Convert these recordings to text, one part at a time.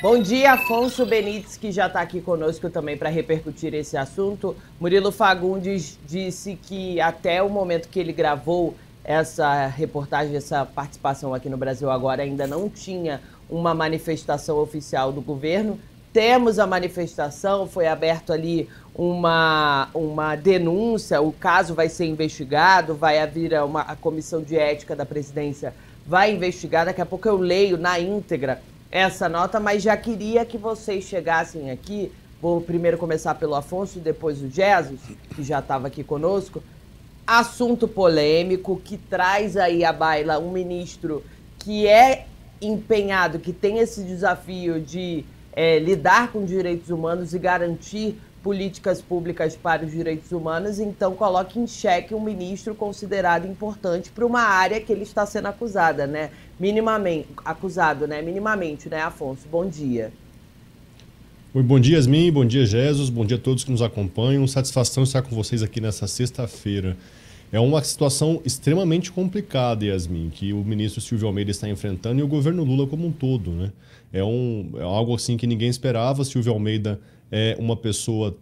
Bom dia, Afonso Benites, que já está aqui conosco também para repercutir esse assunto. Murilo Fagundes disse que até o momento que ele gravou essa reportagem, essa participação aqui no Brasil Agora, ainda não tinha uma manifestação oficial do governo. Temos a manifestação, foi aberto ali uma denúncia, o caso vai ser investigado, vai haver a comissão de ética da presidência vai investigar. Daqui a pouco eu leio na íntegra essa nota, mas já queria que vocês chegassem aqui. Vou primeiro começar pelo Afonso, depois o Jesus, que já estava aqui conosco. Assunto polêmico que traz aí à baila um ministro que é empenhado, que tem esse desafio de lidar com direitos humanos e garantir políticas públicas para os direitos humanos, então coloca em xeque um ministro considerado importante para uma área que ele está sendo acusado, né? Minimamente, né, Afonso? Bom dia. Oi, bom dia, Yasmin, bom dia, Jesus, bom dia a todos que nos acompanham. Satisfação estar com vocês aqui nessa sexta-feira. É uma situação extremamente complicada, Yasmin, que o ministro Silvio Almeida está enfrentando e o governo Lula como um todo, né? É algo assim que ninguém esperava. Silvio Almeida é uma pessoa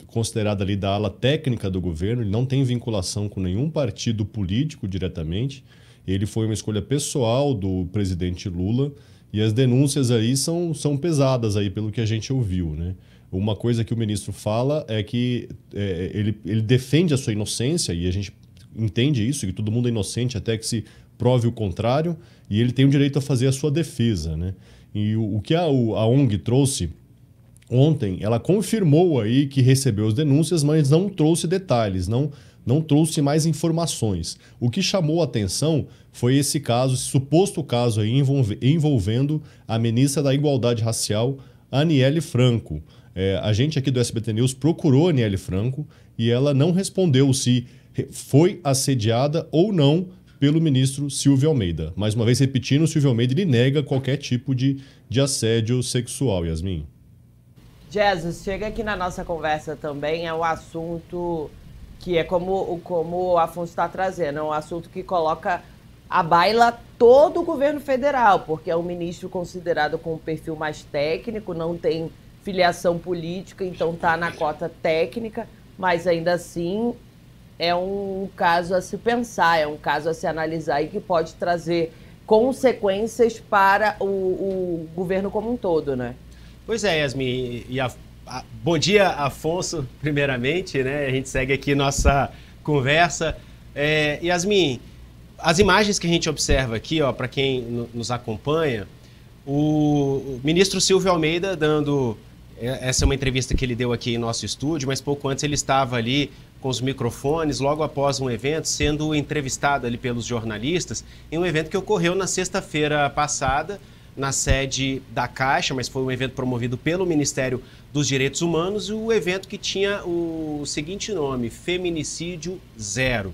considerada ali da ala técnica do governo, ele não tem vinculação com nenhum partido político diretamente. Ele foi uma escolha pessoal do presidente Lula e as denúncias aí são pesadas aí pelo que a gente ouviu, né? Uma coisa que o ministro fala é que ele defende a sua inocência e a gente entende isso, que todo mundo é inocente até que se prove o contrário, e ele tem o direito a fazer a sua defesa, né? E o que a ONG trouxe ontem, ela confirmou aí que recebeu as denúncias, mas não trouxe detalhes, não trouxe mais informações. O que chamou a atenção foi esse caso, esse suposto caso aí envolvendo a ministra da Igualdade Racial, Aniele Franco. A gente aqui do SBT News procurou a Aniele Franco e ela não respondeu se foi assediada ou não pelo ministro Silvio Almeida. Mais uma vez repetindo, o Silvio Almeida ele nega qualquer tipo de assédio sexual, Yasmin. Jesus, chega aqui na nossa conversa também, é um assunto que é como o Afonso está trazendo, é um assunto que coloca à baila todo o governo federal, porque é um ministro considerado com um perfil mais técnico, não tem filiação política, então está na cota técnica, mas ainda assim é um caso a se pensar, é um caso a se analisar e que pode trazer consequências para o governo como um todo, né? Pois é, Yasmin. Bom dia, Afonso, primeiramente, né? A gente segue aqui nossa conversa. Yasmin, as imagens que a gente observa aqui, para quem nos acompanha, o ministro Silvio Almeida dando... Essa é uma entrevista que ele deu aqui em nosso estúdio, mas pouco antes ele estava ali com os microfones, logo após um evento, sendo entrevistado ali pelos jornalistas, em um evento que ocorreu na sexta-feira passada, na sede da Caixa, mas foi um evento promovido pelo Ministério dos Direitos Humanos, e o evento que tinha o seguinte nome, Feminicídio Zero.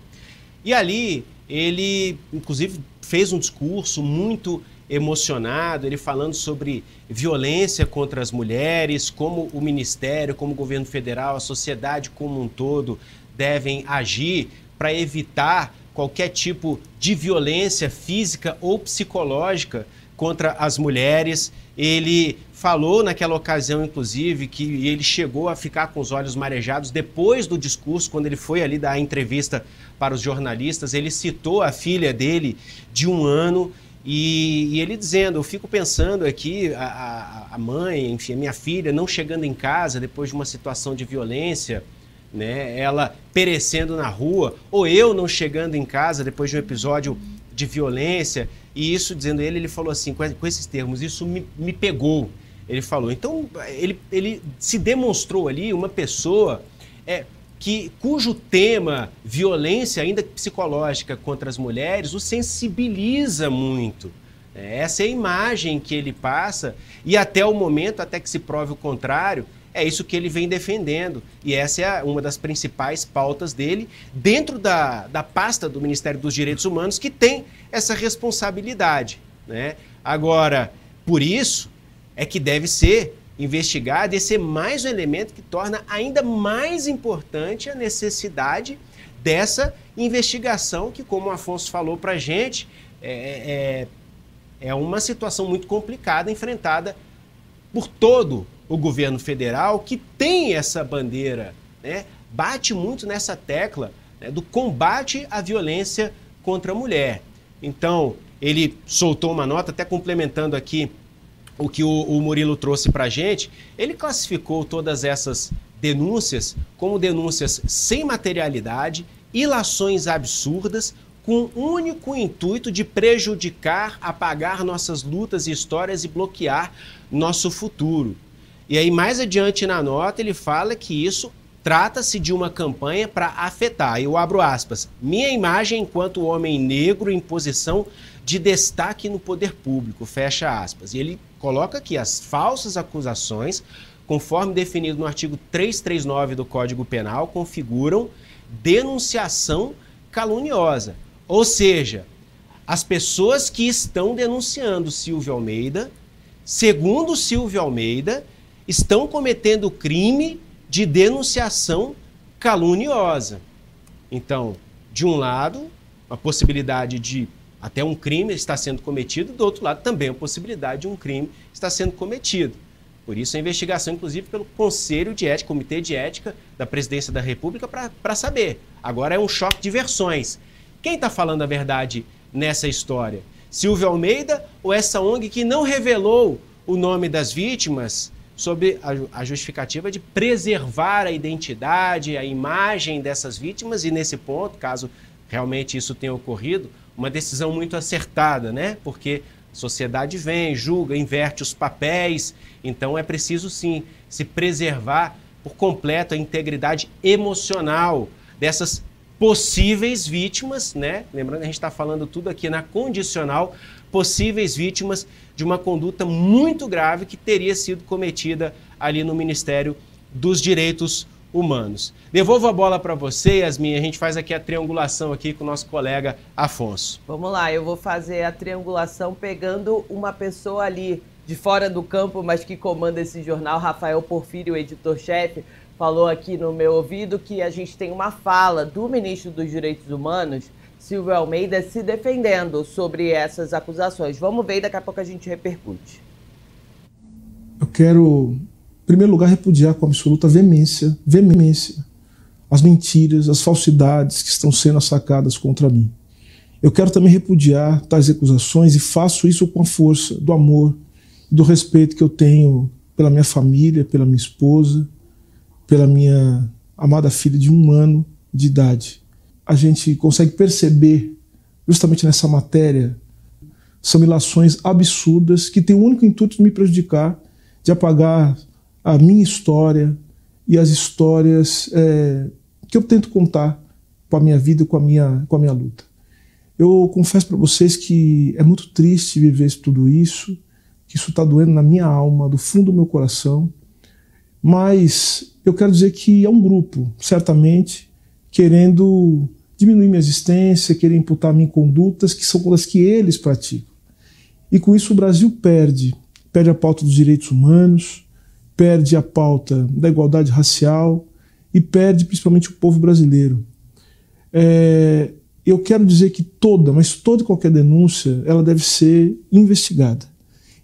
E ali, ele, inclusive, fez um discurso muito emocionado, ele falando sobre violência contra as mulheres, como o Ministério, como o governo federal, a sociedade como um todo devem agir para evitar qualquer tipo de violência física ou psicológica contra as mulheres. Ele falou naquela ocasião, inclusive, que ele chegou a ficar com os olhos marejados depois do discurso, quando ele foi ali dar a entrevista para os jornalistas. Ele citou a filha dele de 1 ano e ele dizendo, eu fico pensando aqui, a mãe, enfim, a minha filha não chegando em casa depois de uma situação de violência, né, ela perecendo na rua, ou eu não chegando em casa depois de um episódio de violência. E isso, dizendo ele falou assim, com esses termos, isso me pegou, ele falou. Então, ele se demonstrou ali uma pessoa cujo tema, violência ainda psicológica contra as mulheres, o sensibiliza muito. Essa é a imagem que ele passa e até o momento, até que se prove o contrário, é isso que ele vem defendendo. E essa é uma das principais pautas dele dentro da pasta do Ministério dos Direitos Humanos, que tem essa responsabilidade, né? Agora, por isso é que deve ser investigado. Esse é mais um elemento que torna ainda mais importante a necessidade dessa investigação que, como o Afonso falou para a gente, é uma situação muito complicada enfrentada por todo o governo federal, que tem essa bandeira, né, bate muito nessa tecla, né, do combate à violência contra a mulher. Então, ele soltou uma nota, até complementando aqui o que o Murilo trouxe para a gente, ele classificou todas essas denúncias como denúncias sem materialidade, ilações absurdas, com o único intuito de prejudicar, apagar nossas lutas e histórias e bloquear nosso futuro. E aí, mais adiante na nota, ele fala que isso trata-se de uma campanha para afetar, eu abro aspas, minha imagem enquanto homem negro em posição de destaque no poder público, fecha aspas. E ele coloca aqui as falsas acusações, conforme definido no artigo 339 do Código Penal, configuram denunciação caluniosa. Ou seja, as pessoas que estão denunciando Silvio Almeida, segundo Silvio Almeida, estão cometendo crime de denunciação caluniosa. Então, de um lado, a possibilidade de até um crime está sendo cometido, do outro lado também a possibilidade de um crime está sendo cometido. Por isso a investigação, inclusive, pelo Conselho de Ética, Comitê de Ética da Presidência da República, para saber. Agora é um choque de versões. Quem está falando a verdade nessa história? Silvio Almeida ou essa ONG que não revelou o nome das vítimas sob a justificativa de preservar a identidade, a imagem dessas vítimas e, nesse ponto, caso realmente isso tenha ocorrido, uma decisão muito acertada, né? Porque a sociedade vem, julga, inverte os papéis, então é preciso sim se preservar por completo a integridade emocional dessas possíveis vítimas, né? Lembrando que a gente está falando tudo aqui na condicional, possíveis vítimas de uma conduta muito grave que teria sido cometida ali no Ministério dos Direitos Humanos. Devolvo a bola para você, Yasmin, a gente faz aqui a triangulação aqui com o nosso colega Afonso. Vamos lá, eu vou fazer a triangulação pegando uma pessoa ali de fora do campo, mas que comanda esse jornal, Rafael Porfírio, editor-chefe, falou aqui no meu ouvido que a gente tem uma fala do ministro dos Direitos Humanos, Silvio Almeida, se defendendo sobre essas acusações. Vamos ver e daqui a pouco a gente repercute. Eu quero, em primeiro lugar, repudiar com absoluta veemência as mentiras, as falsidades que estão sendo assacadas contra mim. Eu quero também repudiar tais acusações e faço isso com a força do amor e do respeito que eu tenho pela minha família, pela minha esposa, pela minha amada filha de 1 ano de idade. A gente consegue perceber, justamente nessa matéria, são ilações absurdas que têm o único intuito de me prejudicar, de apagar a minha história e as histórias que eu tento contar com a minha vida, com a minha luta. Eu confesso para vocês que é muito triste viver tudo isso, que isso está doendo na minha alma, do fundo do meu coração, mas eu quero dizer que é um grupo, certamente, querendo diminuir minha existência, querer imputar a mim condutas que são as que eles praticam. E com isso o Brasil perde a pauta dos direitos humanos, perde a pauta da igualdade racial e perde principalmente o povo brasileiro. Eu quero dizer que toda e qualquer denúncia, ela deve ser investigada.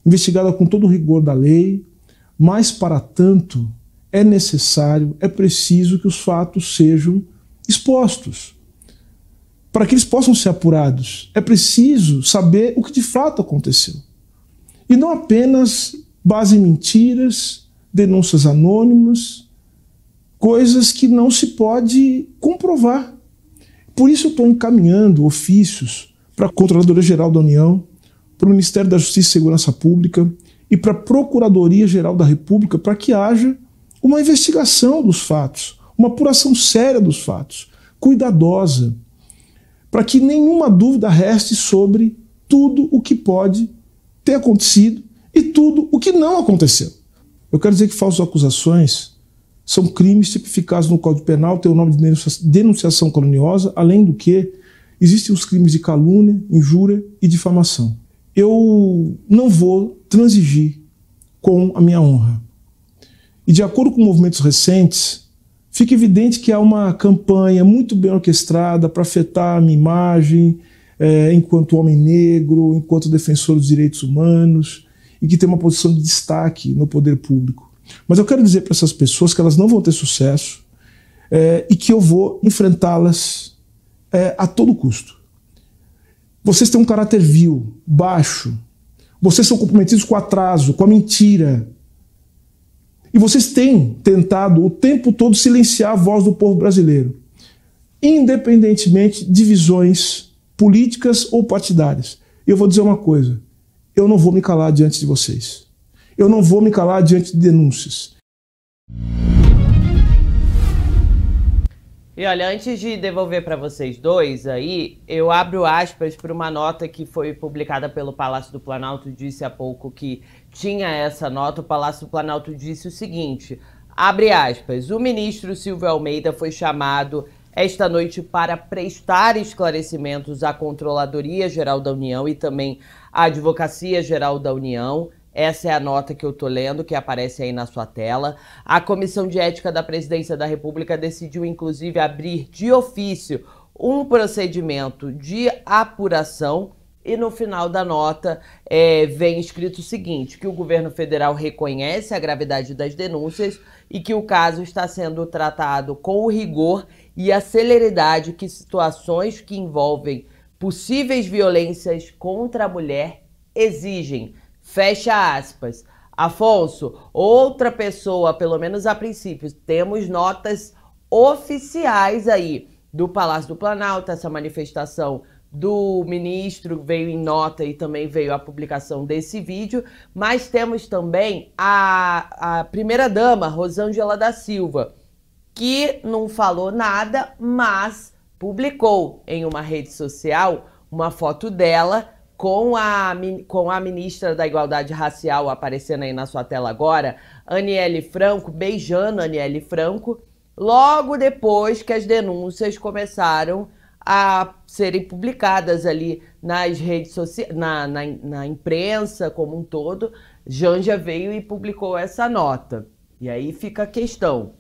Investigada com todo o rigor da lei, mas para tanto é necessário, é preciso que os fatos sejam expostos. Para que eles possam ser apurados, é preciso saber o que de fato aconteceu. E não apenas base em mentiras, denúncias anônimas, coisas que não se pode comprovar. Por isso eu estou encaminhando ofícios para a Controladoria-Geral da União, para o Ministério da Justiça e Segurança Pública e para a Procuradoria-Geral da República para que haja uma investigação dos fatos, uma apuração séria dos fatos, cuidadosa, para que nenhuma dúvida reste sobre tudo o que pode ter acontecido e tudo o que não aconteceu. Eu quero dizer que falsas acusações são crimes tipificados no Código Penal, tem o nome de denunciação caluniosa, além do que existem os crimes de calúnia, injúria e difamação. Eu não vou transigir com a minha honra. E de acordo com movimentos recentes, fica evidente que há uma campanha muito bem orquestrada para afetar a minha imagem enquanto homem negro, enquanto defensor dos direitos humanos, e que têm uma posição de destaque no poder público. Mas eu quero dizer para essas pessoas que elas não vão ter sucesso e que eu vou enfrentá-las a todo custo. Vocês têm um caráter vil, baixo. Vocês são comprometidos com o atraso, com a mentira. E vocês têm tentado o tempo todo silenciar a voz do povo brasileiro, independentemente de visões políticas ou partidárias. Eu vou dizer uma coisa, eu não vou me calar diante de vocês. Eu não vou me calar diante de denúncias. E olha, antes de devolver para vocês dois aí, eu abro aspas para uma nota que foi publicada pelo Palácio do Planalto, disse há pouco que tinha essa nota. O Palácio do Planalto disse o seguinte, abre aspas, o ministro Silvio Almeida foi chamado esta noite para prestar esclarecimentos à Controladoria Geral da União e também à Advocacia Geral da União. Essa é a nota que eu tô lendo, que aparece aí na sua tela. A Comissão de Ética da Presidência da República decidiu, inclusive, abrir de ofício um procedimento de apuração e no final da nota vem escrito o seguinte, que o governo federal reconhece a gravidade das denúncias e que o caso está sendo tratado com o rigor e a celeridade que situações que envolvem possíveis violências contra a mulher exigem. Fecha aspas. Afonso, outra pessoa, pelo menos a princípio, temos notas oficiais aí do Palácio do Planalto, essa manifestação do ministro veio em nota e também veio a publicação desse vídeo, mas temos também a primeira-dama, Rosângela da Silva, que não falou nada, mas publicou em uma rede social uma foto dela com a ministra da Igualdade Racial aparecendo aí na sua tela agora, Aniele Franco, beijando Aniele Franco, logo depois que as denúncias começaram a serem publicadas ali nas redes sociais, na imprensa como um todo. Janja veio e publicou essa nota. E aí fica a questão.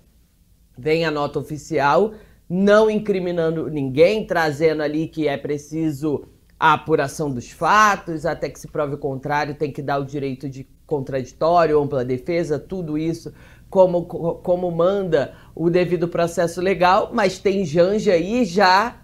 Vem a nota oficial, não incriminando ninguém, trazendo ali que é preciso a apuração dos fatos, até que se prove o contrário, tem que dar o direito de contraditório, ampla defesa, tudo isso como manda o devido processo legal, mas tem Janja aí já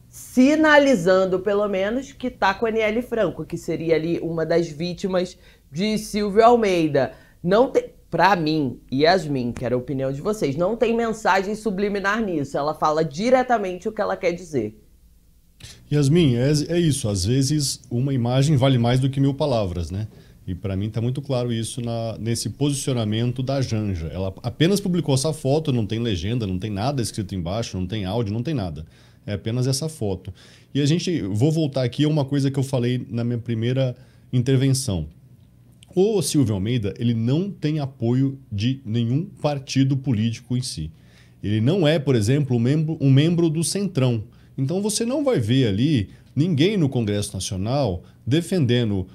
sinalizando, pelo menos, que tá com a Aniele Franco, que seria ali uma das vítimas de Silvio Almeida. Não tem, pra mim, Yasmin, que era a opinião de vocês, não tem mensagem subliminar nisso, ela fala diretamente o que ela quer dizer. Yasmin, é isso. Às vezes uma imagem vale mais do que 1000 palavras, né? E para mim está muito claro isso nesse posicionamento da Janja. Ela apenas publicou essa foto, não tem legenda, não tem nada escrito embaixo, não tem áudio, não tem nada. É apenas essa foto. E vou voltar aqui a uma coisa que eu falei na minha primeira intervenção. O Silvio Almeida, ele não tem apoio de nenhum partido político em si. Ele não é, por exemplo, um membro do Centrão. Então você não vai ver ali ninguém no Congresso Nacional defendendo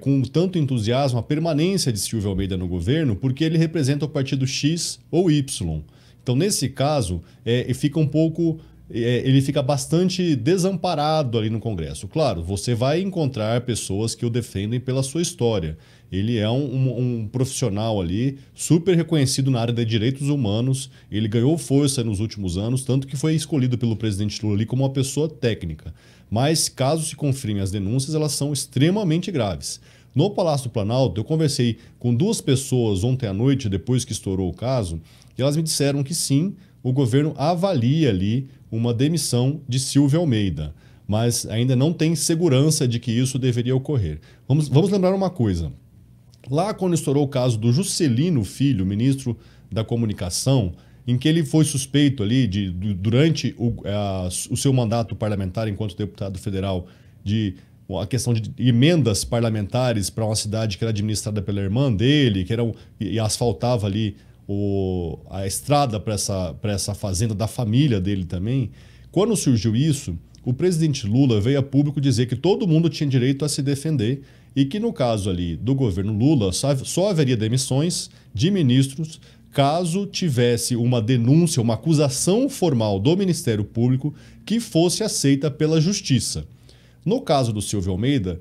com tanto entusiasmo a permanência de Silvio Almeida no governo, porque ele representa o partido X ou Y. Então, nesse caso, ele fica bastante desamparado ali no Congresso. Claro, você vai encontrar pessoas que o defendem pela sua história. Ele é um profissional ali super reconhecido na área de direitos humanos. Ele ganhou força nos últimos anos, tanto que foi escolhido pelo presidente Lula ali como uma pessoa técnica. Mas, caso se confirmem as denúncias, elas são extremamente graves. No Palácio do Planalto, eu conversei com 2 pessoas ontem à noite, depois que estourou o caso, e elas me disseram que sim, o governo avalia ali uma demissão de Silvio Almeida, mas ainda não tem segurança de que isso deveria ocorrer. Vamos lembrar uma coisa. Lá quando estourou o caso do Juscelino Filho, ministro da Comunicação, em que ele foi suspeito ali durante o seu mandato parlamentar enquanto deputado federal de a questão de emendas parlamentares para uma cidade que era administrada pela irmã dele, e asfaltava ali a estrada para essa fazenda da família dele também. Quando surgiu isso, o presidente Lula veio a público dizer que todo mundo tinha direito a se defender e que no caso ali do governo Lula só haveria demissões de ministros caso tivesse uma denúncia, uma acusação formal do Ministério Público que fosse aceita pela Justiça. No caso do Silvio Almeida,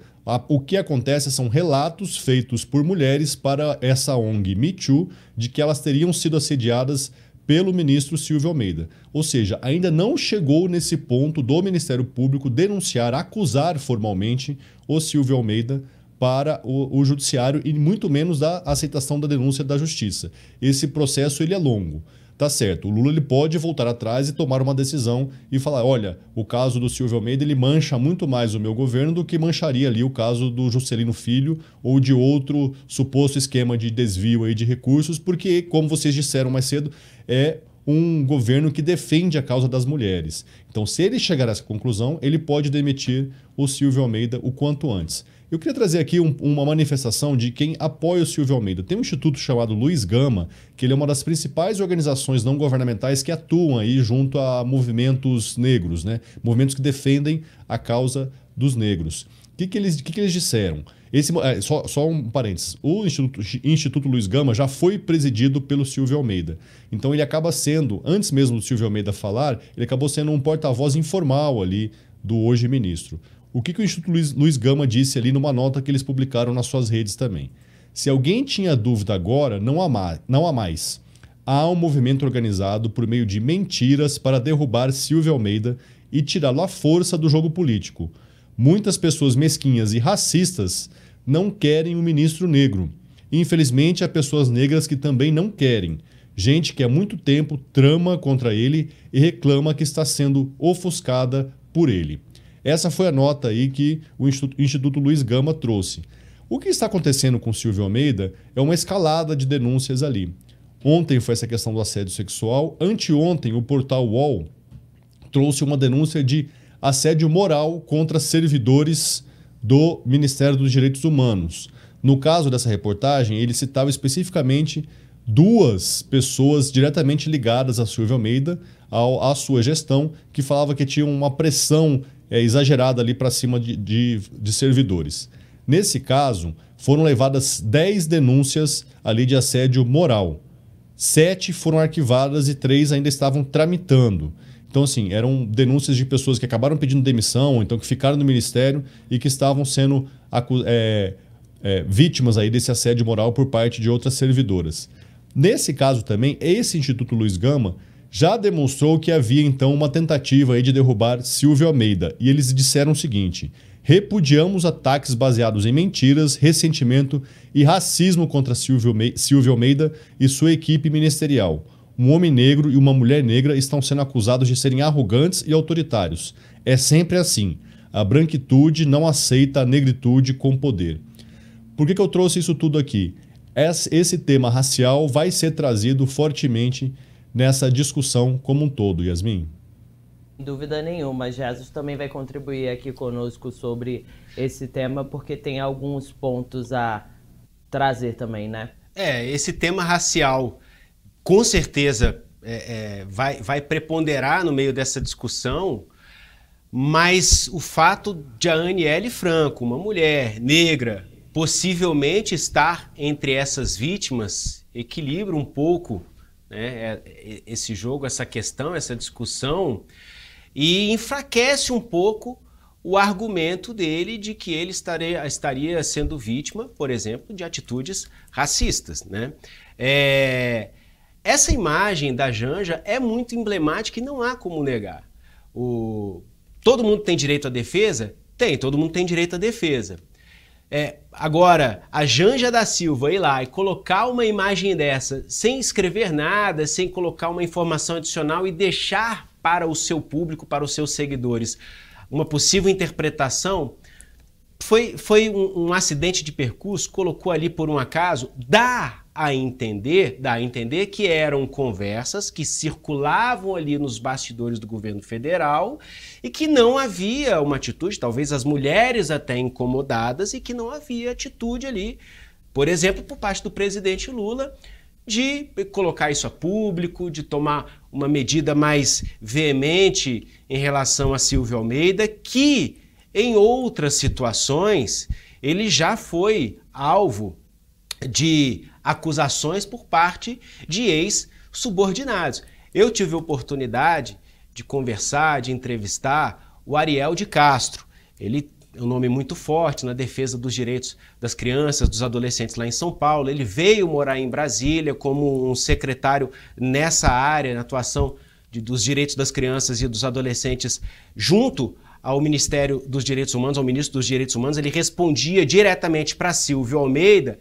O que acontece são relatos feitos por mulheres para essa ONG Me Too de que elas teriam sido assediadas pelo ministro Silvio Almeida. Ou seja, ainda não chegou nesse ponto do Ministério Público denunciar, acusar formalmente o Silvio Almeida para o judiciário e muito menos da aceitação da denúncia da justiça. Esse processo ele é longo. Tá certo, o Lula ele pode voltar atrás e tomar uma decisão e falar, olha, o caso do Silvio Almeida ele mancha muito mais o meu governo do que mancharia ali o caso do Juscelino Filho ou de outro suposto esquema de desvio aí de recursos, porque, como vocês disseram mais cedo, é um governo que defende a causa das mulheres. Então, se ele chegar a essa conclusão, ele pode demitir o Silvio Almeida o quanto antes. Eu queria trazer aqui uma manifestação de quem apoia o Silvio Almeida. Tem um instituto chamado Luiz Gama, que ele é uma das principais organizações não governamentais que atuam aí junto a movimentos negros, né? Movimentos que defendem a causa dos negros. O que eles disseram? Só um parênteses. O Instituto Luiz Gama já foi presidido pelo Silvio Almeida. Então ele acaba sendo, antes mesmo do Silvio Almeida falar, ele acabou sendo um porta-voz informal ali do hoje ministro. O que o Instituto Luiz Gama disse ali numa nota que eles publicaram nas suas redes também? Se alguém tinha dúvida agora, não há mais. Há um movimento organizado por meio de mentiras para derrubar Silvio Almeida e tirá-lo à força do jogo político. Muitas pessoas mesquinhas e racistas não querem um ministro negro. Infelizmente, há pessoas negras que também não querem. Gente que há muito tempo trama contra ele e reclama que está sendo ofuscada por ele. Essa foi a nota aí que o Instituto Luiz Gama trouxe. O que está acontecendo com Silvio Almeida é uma escalada de denúncias ali. Ontem foi essa questão do assédio sexual. Anteontem, o portal UOL trouxe uma denúncia de assédio moral contra servidores do Ministério dos Direitos Humanos. No caso dessa reportagem, ele citava especificamente 2 pessoas diretamente ligadas a Silvio Almeida, à sua gestão, que falava que tinham uma pressão exagerada ali para cima de servidores. Nesse caso, foram levadas 10 denúncias ali de assédio moral. 7 foram arquivadas e 3 ainda estavam tramitando. Então, assim, eram denúncias de pessoas que acabaram pedindo demissão, então que ficaram no ministério e que estavam sendo vítimas aí desse assédio moral por parte de outras servidoras. Nesse caso também, esse Instituto Luiz Gama já demonstrou que havia então uma tentativa aí de derrubar Silvio Almeida. E eles disseram o seguinte: repudiamos ataques baseados em mentiras, ressentimento e racismo contra Silvio Almeida e sua equipe ministerial. Um homem negro e uma mulher negra estão sendo acusados de serem arrogantes e autoritários. É sempre assim. A branquitude não aceita a negritude com poder. Por que eu trouxe isso tudo aqui? Esse tema racial vai ser trazido fortemente nessa discussão como um todo, Yasmin. Sem dúvida nenhuma. Jesus também vai contribuir aqui conosco sobre esse tema, porque tem alguns pontos a trazer também, né? Esse tema racial, com certeza, vai preponderar no meio dessa discussão, mas o fato de a Aniele Franco, uma mulher negra, possivelmente estar entre essas vítimas, equilibra um pouco, né, esse jogo, essa questão, essa discussão, e enfraquece um pouco o argumento dele de que ele estaria sendo vítima, por exemplo, de atitudes racistas, né? Essa imagem da Janja é muito emblemática e não há como negar. Todo mundo tem direito à defesa? Tem, todo mundo tem direito à defesa. Agora, a Janja da Silva ir lá e colocar uma imagem dessa sem escrever nada, sem colocar uma informação adicional e deixar para o seu público, para os seus seguidores, uma possível interpretação, foi um acidente de percurso, colocou ali por um acaso, dá a entender que eram conversas que circulavam ali nos bastidores do governo federal e que não havia uma atitude, talvez as mulheres até incomodadas, e que não havia atitude ali, por exemplo, por parte do presidente Lula, de colocar isso a público, de tomar uma medida mais veemente em relação a Silvio Almeida, que em outras situações ele já foi alvo de acusações por parte de ex-subordinados. Eu tive a oportunidade de conversar, de entrevistar o Ariel de Castro. Ele um nome muito forte na defesa dos direitos das crianças, dos adolescentes lá em São Paulo. Ele veio morar em Brasília como um secretário nessa área, na atuação dos direitos das crianças e dos adolescentes junto ao Ministério dos Direitos Humanos, ao Ministro dos Direitos Humanos. Ele respondia diretamente para Silvio Almeida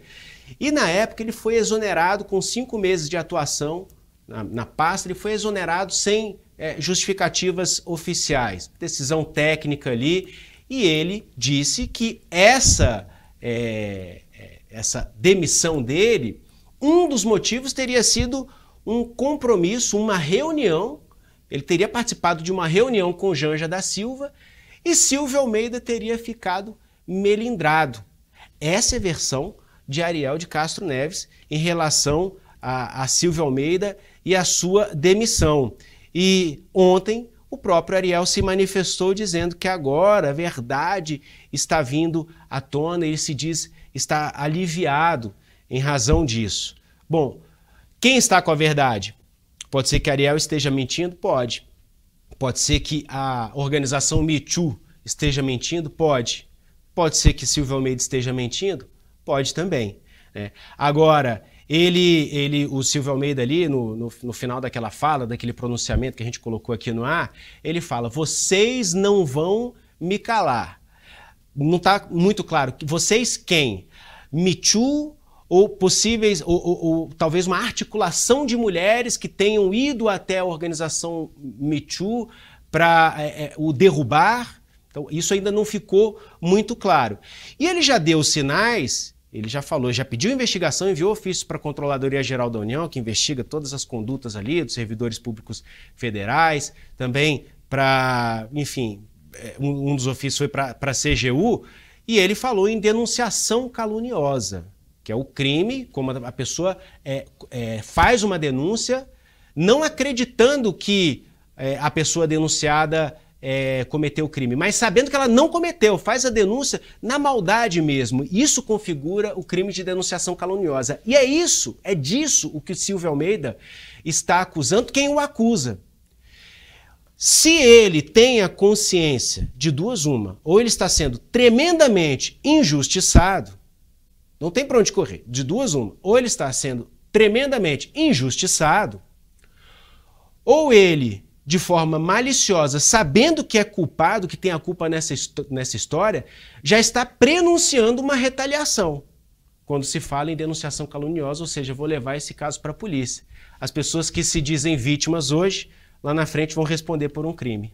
e, na época, ele foi exonerado com 5 meses de atuação na pasta. Ele foi exonerado sem justificativas oficiais, decisão técnica ali, e ele disse que essa demissão dele, um dos motivos teria sido um compromisso, uma reunião. Ele teria participado de uma reunião com Janja da Silva e Silvio Almeida teria ficado melindrado. Essa é a versão de Ariel de Castro Neves em relação a Silvio Almeida e a sua demissão. E ontem o próprio Ariel se manifestou dizendo que agora a verdade está vindo à tona e ele se diz estar aliviado em razão disso. Bom, quem está com a verdade? Pode ser que Ariel esteja mentindo? Pode. Pode ser que a organização Me Too esteja mentindo? Pode. Pode ser que Silvio Almeida esteja mentindo? Pode também. Né? Agora, o Silvio Almeida ali, no final daquela fala, daquele pronunciamento que a gente colocou aqui no ar, ele fala: vocês não vão me calar. Não está muito claro. Vocês quem? Me Too ou possíveis, ou talvez uma articulação de mulheres que tenham ido até a organização Me Too para o derrubar? Então, isso ainda não ficou muito claro. E ele já deu sinais, ele já falou, já pediu investigação, enviou ofício para a Controladoria Geral da União, que investiga todas as condutas ali dos servidores públicos federais, também para, enfim, um dos ofícios foi para a CGU, e ele falou em denunciação caluniosa, que é o crime, como a pessoa faz uma denúncia, não acreditando que a pessoa denunciada cometeu o crime, mas sabendo que ela não cometeu, faz a denúncia na maldade mesmo. Isso configura o crime de denunciação caluniosa. E é disso o que o Silvio Almeida está acusando quem o acusa. Se ele tem a consciência de duas uma, ou ele está sendo tremendamente injustiçado, não tem para onde correr, de duas uma, ou ele está sendo tremendamente injustiçado, ou ele, de forma maliciosa, sabendo que é culpado, que tem a culpa nessa história, já está prenunciando uma retaliação. Quando se fala em denunciação caluniosa, ou seja, vou levar esse caso para a polícia. As pessoas que se dizem vítimas hoje, lá na frente vão responder por um crime.